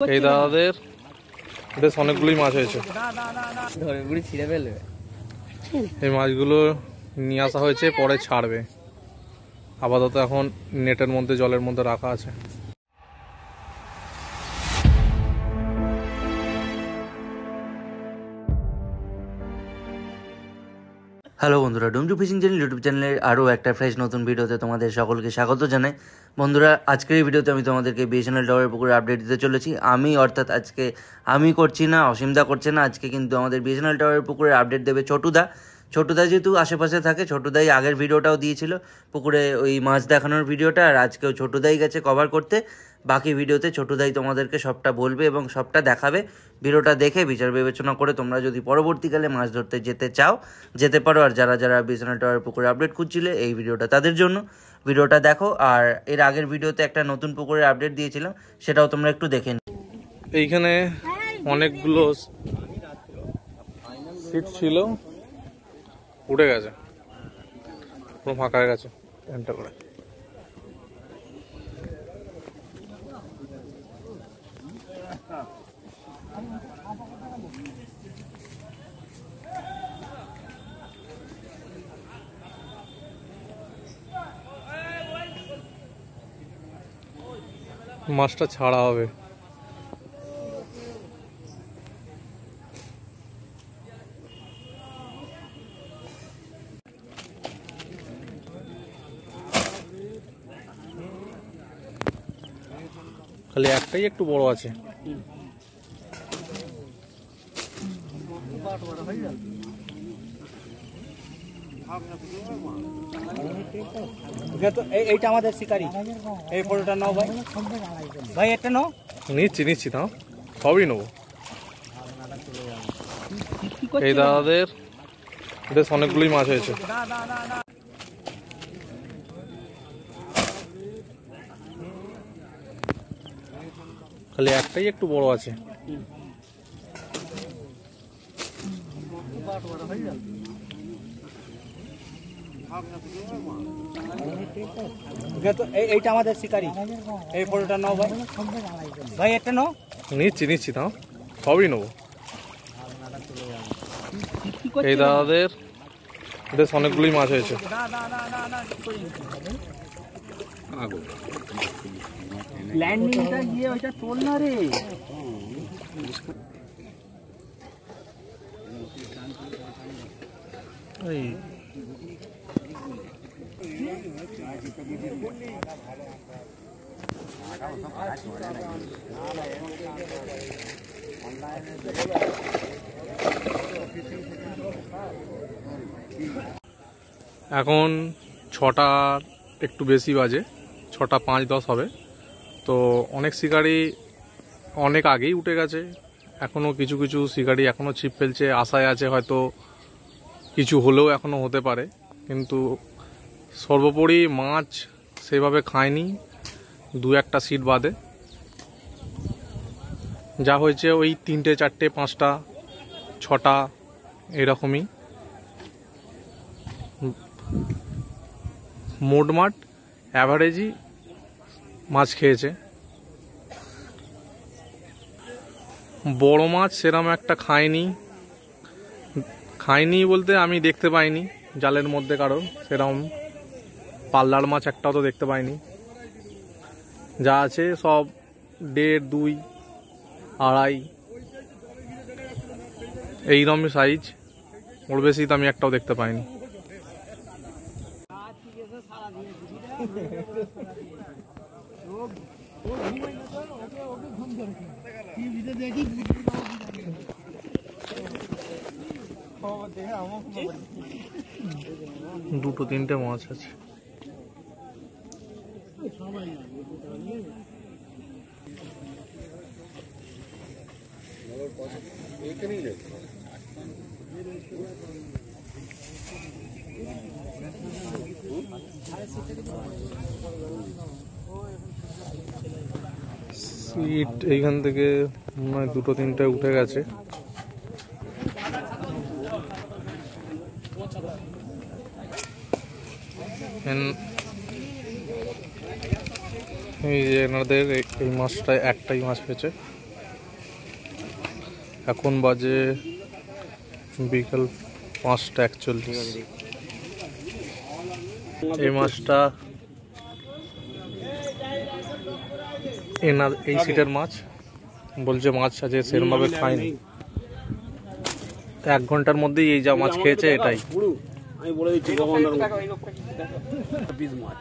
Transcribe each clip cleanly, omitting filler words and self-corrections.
এই দাদাদের বেশ অনেকগুলোই মাছ হয়েছে। এই মাছগুলো নিয়ে আসা হয়েছে, পরে ছাড়বে। আপাতত এখন নেটের মধ্যে, জলের মধ্যে রাখা আছে। হ্যালো বন্ধুরা, ডুমজু ফিশিং চ্যানেল ইউটিউব চ্যানেলের আরও একটা ফ্রেশ নতুন ভিডিওতে তোমাদের সকলকে স্বাগত জানাই। বন্ধুরা, আজকের এই ভিডিওতে আমি তোমাদেরকে বিএসএনএল টাওয়ারের পুকুরে আপডেট দিতে চলেছি। আজকে আমি করছি না, অসীমদা করছে না। আজকে কিন্তু আমাদের বিএসএনএল টাওয়ারের পুকুরে আপডেট দেবে ছোটুদা যেহেতু আশেপাশে থাকে, ছোটুদাই আগের ভিডিওটাও দিয়েছিল পুকুরে ওই মাছ দেখানোর ভিডিওটা, আর আজকেও ছোটুদাই গেছে কভার করতে। বাকি ভিডিওতে ছোটুদাই তোমাদেরকে সবটা বলবে এবং সবটা দেখাবে। ভিডিওটা দেখে বিচার বিবেচনা করে তোমরা যদি পরবর্তীকালে মাছ ধরতে যেতে পারো। আর যারা বিএসএনএল টাওয়ারের পুকুরে আপডেট খুঁজছিলে, এই ভিডিওটা তাদের জন্য। ভিডিওটা দেখো। আর এর আগের ভিডিওতে একটা নতুন পুকুরের আপডেট দিয়েছিলাম, সেটাও তোমরা একটু দেখে নিও। এইখানে অনেকগুলো সিট ছিল, উঠে গেছে, পুরো ফাঁকা হয়ে গেছে ঘন্টা করে। মাছটা ছাড়া হবে। খালি একটাই একটু বড় আছে। এইটা আমাদের শিকারি। এই ফটোটা নাও ভাই, ভাই এটা নাও। নিচ্ছি তাও সবই নেবো। এই দাদাদের বেশ অনেকগুলোই মাছ হয়েছে। খালি একটাই একটু বড় আছে। এইটা আমাদের শিকারি। এই ফটোটা নাও ভাই, ভাই এটা নাও। নিচ্ছি তাও সবই নেবো। এই দাদাদের বেশ অনেকগুলোই মাছ হয়েছে। ল্যান্ডিংটা গিয়ে ওইটা তোল না রে। এখন 6টার একটু বেশি বাজে, 6টা 5-10 হবে। তো অনেক শিকারি অনেক আগেই উঠে গেছে। এখনও কিছু শিকারি এখনও ছিপ ফেলছে, আশায় আছে হয়তো কিছু হলেও এখনও হতে পারে। কিন্তু সর্বোপরি মাছ সেভাবে খায়নি, 2-1টা সিট বাদে। যা হয়েছে ওই 3টে 4টে 5টা 6টা এরকমই। মোটমাট অ্যাভারেজই মাছ খেয়েছে। বড় মাছ সেরকম একটা খায়নি বলতে আমি দেখতে পাইনি জালের মধ্যে কারণ সেরকম পাল্লার মাছ একটাও তো দেখতে পাইনি। যা আছে সব 1.5, 2, 2.5 এইরকমই সাইজ। ওর বেশি তো আমি একটাও দেখতে পাইনি। দুটো 3টে মাছ আছে। সিট এইখান থেকে মনে হয় 2-3টে উঠে গেছে। এই যে এনাদের এই মাছটায় একটাই মাছ পেয়েছে। এখন বাজে বিকাল 5:41। এই মাছটা এনার এই সিটের মাছ, বলছে মাছ আছে সেরমভাবে খায়নি। 1 ঘন্টার মধ্যেই এই যা মাছ খেয়েছে এটাই। আমি বলে দিচ্ছি পিস মাছ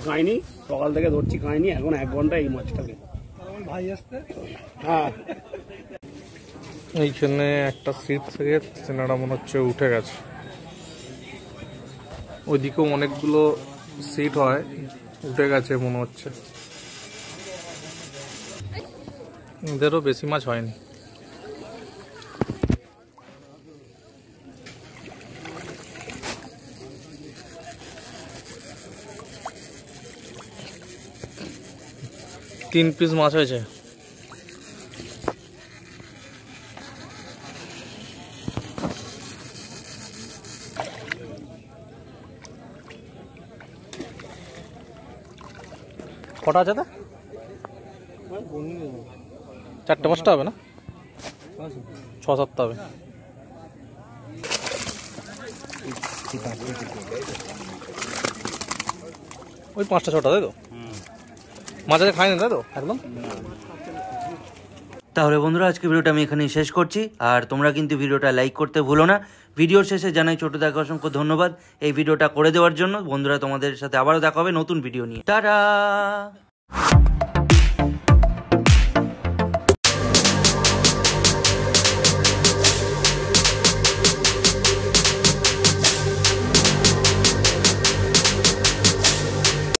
খাইনি, সকাল থেকে ধরছি খাইনি, এখন 1 ঘন্টা এই মাছটাকে ভাই আসতে। হ্যাঁ, এইখানে একটা সিট থেকে সেনাটা মনে হচ্ছে উঠে গেছে। ওইদিকেও অনেকগুলো সিট হয়, উঠে গেছে মনে হচ্ছে। এদেরও বেশি মাছ হয়নি। তিন পিস মাছ হয়েছে। কটা আছে তা? 4-5টা হবে না? 6-7টা হবে। ওই 5টা-6টা, তাই তো? মাছ আছে খায়নি, তাই তো? একদম। তাহলে বন্ধুরা আজকে ভিডিওটা আমি এখানেই শেষ করছি। আর তোমরা কিন্তু ভিডিওটা লাইক করতে ভুলো না। ভিডিওর শেষে জানাই ছোটদাকে অসংখ্য ধন্যবাদ এই ভিডিওটা করে দেওয়ার জন্য। বন্ধুরা তোমাদের সাথে আবারও দেখা হবে নতুন ভিডিও নিয়ে। টাটা।